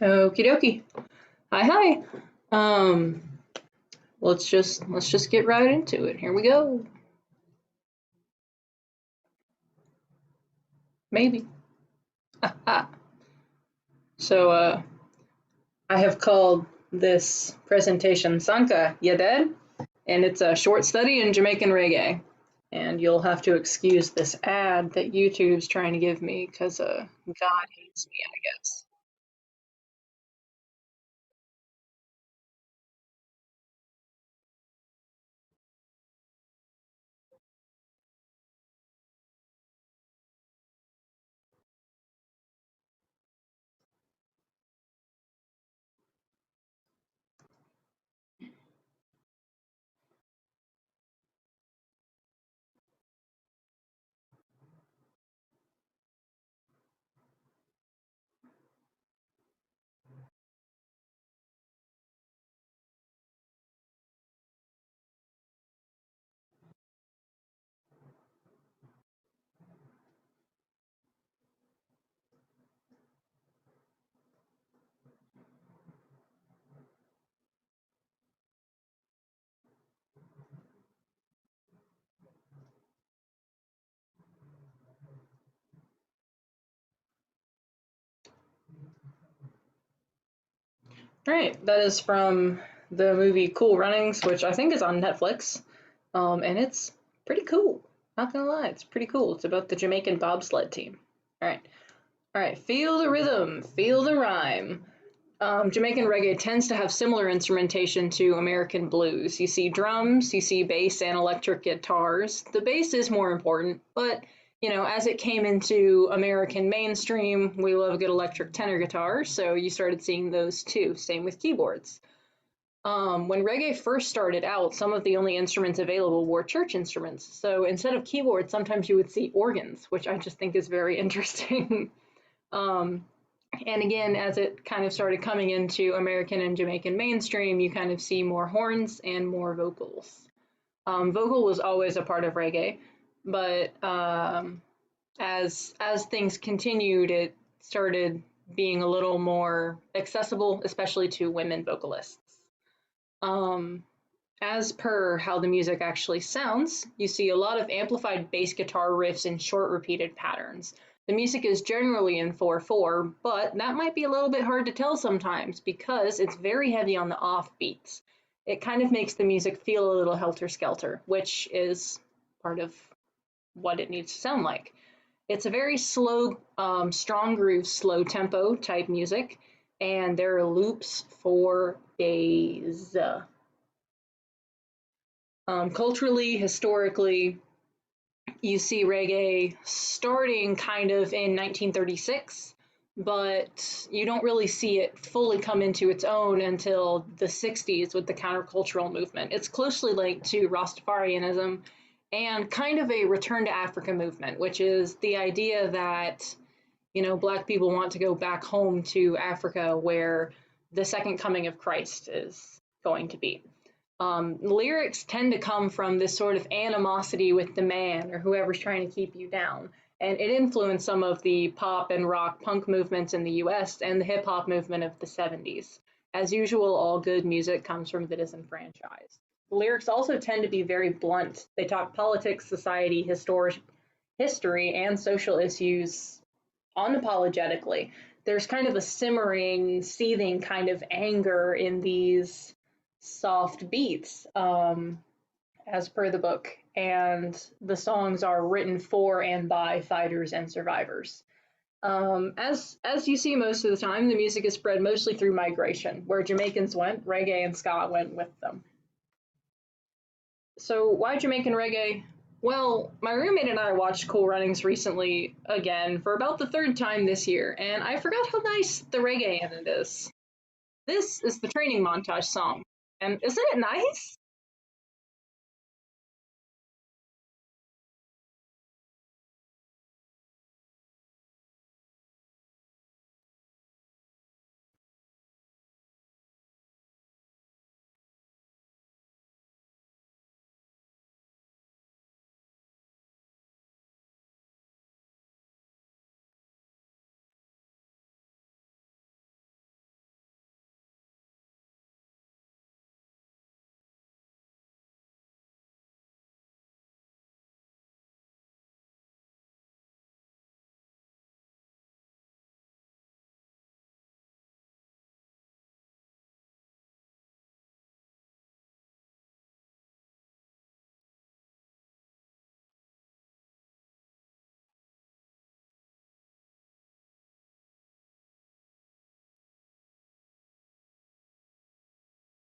Okie dokie. Hi hi. Um, let's just get right into it. Here we go. Maybe. So I have called this presentation Sanka, ya dead? And it's a short study in Jamaican reggae. And you'll have to excuse this ad that YouTube's trying to give me because God hates me, I guess. All right, that is from the movie Cool Runnings, which I think is on Netflix. And it's pretty cool. Not gonna lie, it's pretty cool. It's about the Jamaican bobsled team. All right. Feel the rhythm, feel the rhyme. Jamaican reggae tends to have similar instrumentation to American blues. You see drums, you see bass and electric guitars. The bass is more important, but as it came into American mainstream, we love a good electric tenor guitar, so you started seeing those too. Same with keyboards. When reggae first started out, some of the only instruments available were church instruments. So instead of keyboards, sometimes you would see organs, which I just think is very interesting. um, and again, as it kind of started coming into American and Jamaican mainstream, you kind of see more horns and more vocals. Vocal was always a part of reggae, but as things continued, it started being a little more accessible, especially to women vocalists. Um, as per how the music actually sounds, you see a lot of amplified bass guitar riffs in short repeated patterns. The music is generally in 4/4, but that might be a little bit hard to tell sometimes because it's very heavy on the offbeats. It kind of makes the music feel a little helter skelter, which is part of what it needs to sound like. It's a very slow, strong groove, slow tempo type music, and there are loops for days. Culturally, historically, you see reggae starting kind of in 1936, but you don't really see it fully come into its own until the 60s with the countercultural movement. It's closely linked to Rastafarianism and kind of a return to Africa movement, which is the idea that, Black people want to go back home to Africa where the second coming of Christ is going to be. Lyrics tend to come from this sort of animosity with the man or whoever's trying to keep you down. And it influenced some of the pop and rock punk movements in the US and the hip hop movement of the 70s. As usual, all good music comes from the disenfranchised. The lyrics also tend to be very blunt. They talk politics, society, history, and social issues unapologetically. There's kind of a simmering, seething kind of anger in these soft beats, as per the book, and the songs are written for and by fighters and survivors. As you see most of the time, the music is spread mostly through migration. Where Jamaicans went, reggae and ska went with them. So why Jamaican reggae? Well, my roommate and I watched Cool Runnings recently again for about the third time this year, and I forgot how nice the reggae in it is. This is the training montage song. And isn't it nice?